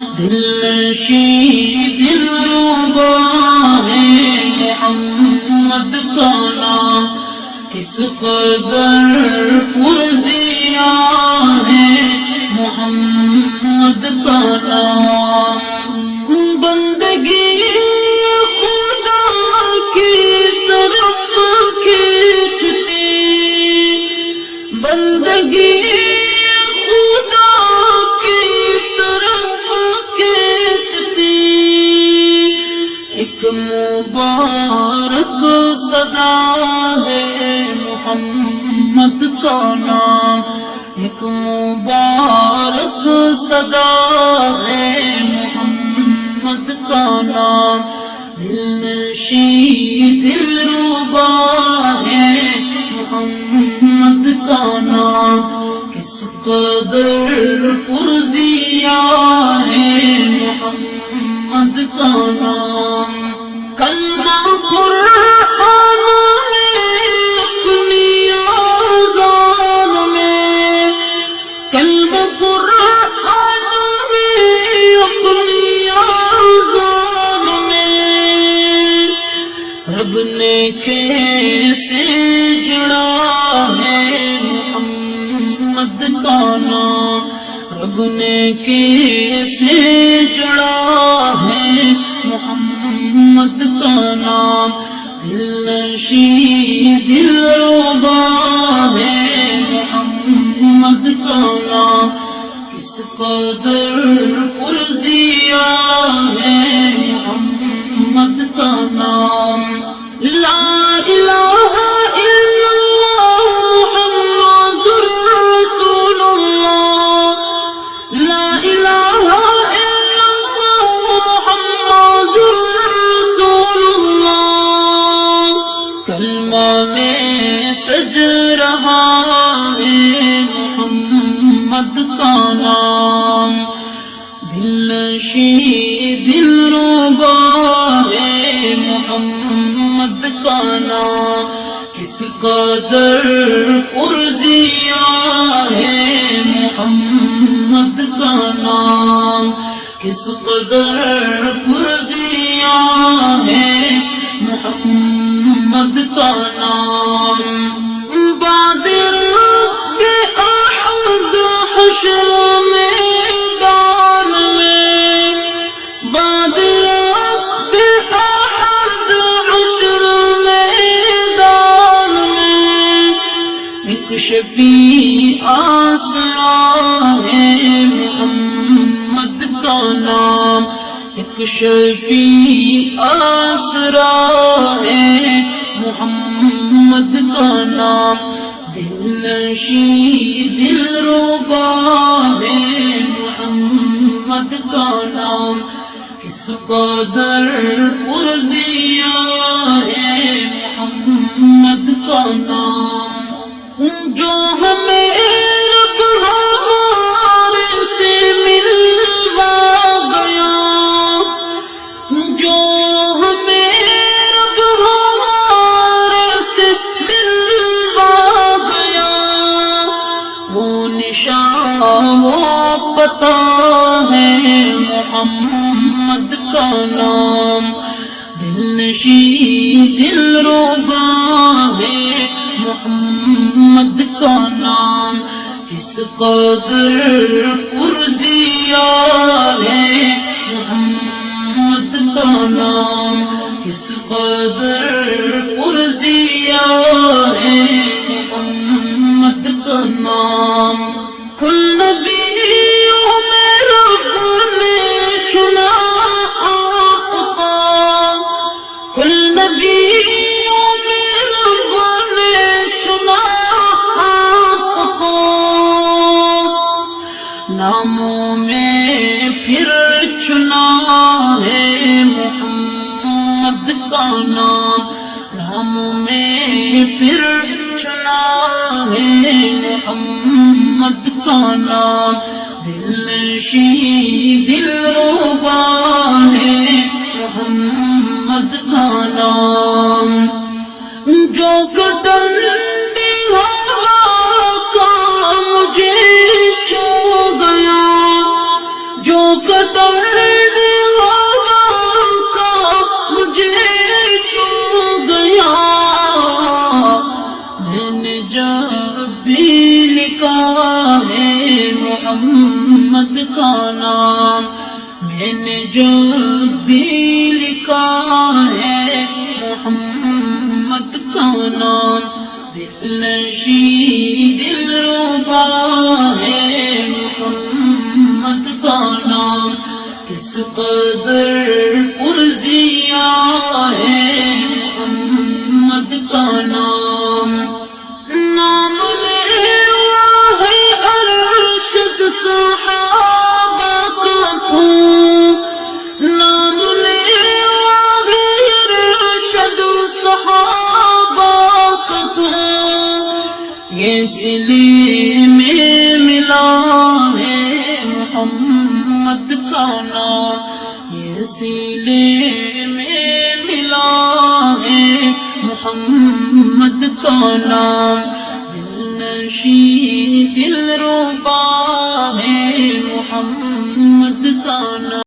دلنشین دلربا ہے محمد کا نام، کس قدر پرزیا ہے محمد کا نام۔ بندگی خدا کی طرف کھینچتی، بندگی خدا کی طرف کھینچتی، ایک مبارک صدا ہے محمد کا نام، ایک مبارک صدا ہے محمد کا نام۔ دلنشین دلربا ہے محمد کا نام، کس قدر پرزیا ہے محمد کا نام۔ کلمہ قرآن میں اپنی آذان میں، کلمہ قرآن میں اپنی آذان میں، رب نے کیسے جڑا ہے محمد کا نام، رب نے کیسے جڑا ہے محمد کا نام۔ دلنشین دلربا ہے محمد کا نام، کس قدر پرزیا ہے محمد کا نام۔ لا الہ الا اللہ محمد رسول اللہ، لا الہ الا اللہ محمد رسول اللہ، کلمہ میں سج رہا ہے محمد کا نام۔ دلنشین دلربا ہے محمد کا نام، کس قدر پرزیا ہے محمد کا نام، کس قدر پرزیا ہے محمد کا نام۔ بادر بے احد حشر میدان میں، بادر بے احد حشر میدان میں، ایک شفیع آسرا ہے محمد کا نام، ایک شفیع آسرا ہے محمد کا نام۔ دلنشین دلربا ہے محمد کا نام، کس قدر پرزیا ہے محمد کا نام۔ جو ہمیں رب ہمارے سے ملوا گیا، جو ہمیں رب ہمارے سے ملوا گیا، وہ نشان وہ پتہ ہے محمد کا نام۔ دلنشین دلربا ہے محمد کا نام، کس قدر پرزیا ہے محمد کا نام، کس قدر پرزیا ہے محمد کا نام۔ کل نبیوں میں رب نے چنا آپ کا، کل نبیوں میں رب نے چنا آپ کو، ناموں میں پھر چنا ہے محمد کا نام، ناموں میں پھر چنا ہے محمد کا نام۔ دلنشین دلربا ہے محمد کا نام، جو ڈنڈی ہوا کا مجھے چھو گیا، جو درد ہوا کا مجھے چھو گیا، میں نے جب بھی لکھا ہے محمد کا نام، میں نے جب بھی لکھا ہے محمد کا نام، دل نشین دلربا ہے محمد کا نام، کس قدر پرزیا ہے محمد کا نام، نام لیوا ہے ارشد صحابہ کا تو، نام لیوا ہے ارشد صحابہ کا تو، یہ سلے میں ملا ہے محمد کا نام، یہ سلے میں ملا ہے محمد کا نام، دل نشین دلربا ہے محمد کا نام۔